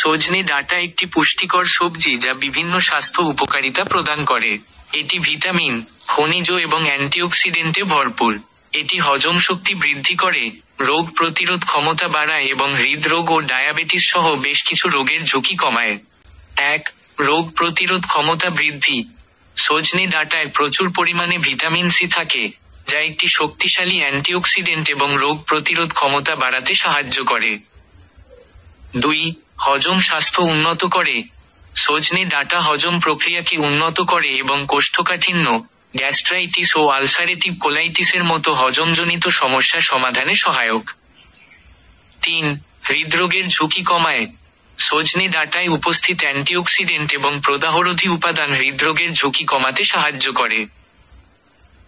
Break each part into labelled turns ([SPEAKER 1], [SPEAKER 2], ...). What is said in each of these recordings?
[SPEAKER 1] সজনে ডাঁটা একটি পুষ্টিকর সবজি যা বিভিন্ন স্বাস্থ্য উপকারিতা প্রদান করে। এটি ভিটামিন, খনিজ এবং অ্যান্টিঅক্সিডেন্টে ভরপুর। এটি হজম শক্তি বৃদ্ধি করে, রোগ প্রতিরোধ ক্ষমতা বাড়ায় এবং হৃদরোগ ও ডায়াবেটিস সহ বেশ কিছু রোগের ঝুঁকি কমায়। 1. রোগ প্রতিরোধ ক্ষমতা বৃদ্ধি। সজনে ডাঁটায় প্রচুর পরিমাণে ভিটামিন সি থাকে, যা একটি শক্তিশালী অ্যান্টিঅক্সিডেন্ট এবং রোগ প্রতিরোধ ক্ষমতা বাড়াতে সাহায্য করে। 2. হজম স্বাস্থ্য উন্নত করে। সজনে ডাঁটা হজম প্রক্রিয়াকে উন্নত করে এবং কোষ্ঠকাঠিন্য, গ্যাস্ট্রাইটিস ও আলসারেটিভ কোলাইটিসের মতো হজমজনিত সমস্যা সমাধানে সহায়ক। 3. হৃদরোগের ঝুঁকি কমায়। সজনে ডাঁটায় উপস্থিত অ্যান্টিঅক্সিডেন্ট এবং প্রদাহরোধী উপাদান হৃদরোগের ঝুঁকি কমাতে সাহায্য করে।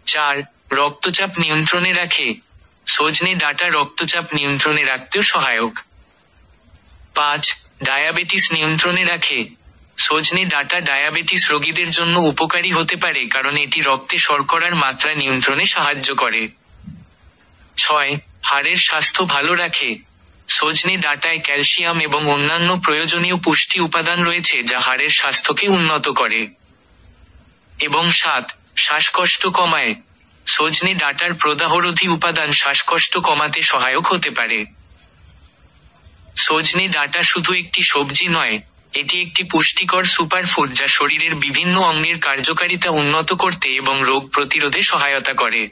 [SPEAKER 1] 4. রক্তচাপ নিয়ন্ত্রণে রাখে। সজনে ডাঁটা রক্তচাপ নিয়ন্ত্রণে রাখতেও সহায়ক। 5. ডায়াবেটিস নিয়ন্ত্রণে রাখে। সজনে ডাঁটা ডায়াবেটিস রোগীদের জন্য উপকারী হতে পারে কারণ এটি রক্তে শর্করার মাত্রা নিয়ন্ত্রণে সাহায্য করে। 6. হাড়ের স্বাস্থ্য ভালো রাখে। সজনে ডাঁটায় ক্যালসিয়াম এবং অন্যান্য প্রয়োজনীয় পুষ্টি উপাদান রয়েছে যা হাড়ের স্বাস্থ্যকে উন্নত করে। এবং 7. শ্বাসকষ্ট কমায়। সজনে ডাঁটার প্রদাহরোধী উপাদান শ্বাসকষ্ট কমাতে সহায়ক হতে পারে। সজনে ডাঁটা শুধু একটি সবজি নয়, এটি একটি পুষ্টিকর সুপারফুড যা শরীরের বিভিন্ন অঙ্গের কার্যকারিতা উন্নত করতে এবং রোগ প্রতিরোধে সহায়তা করে।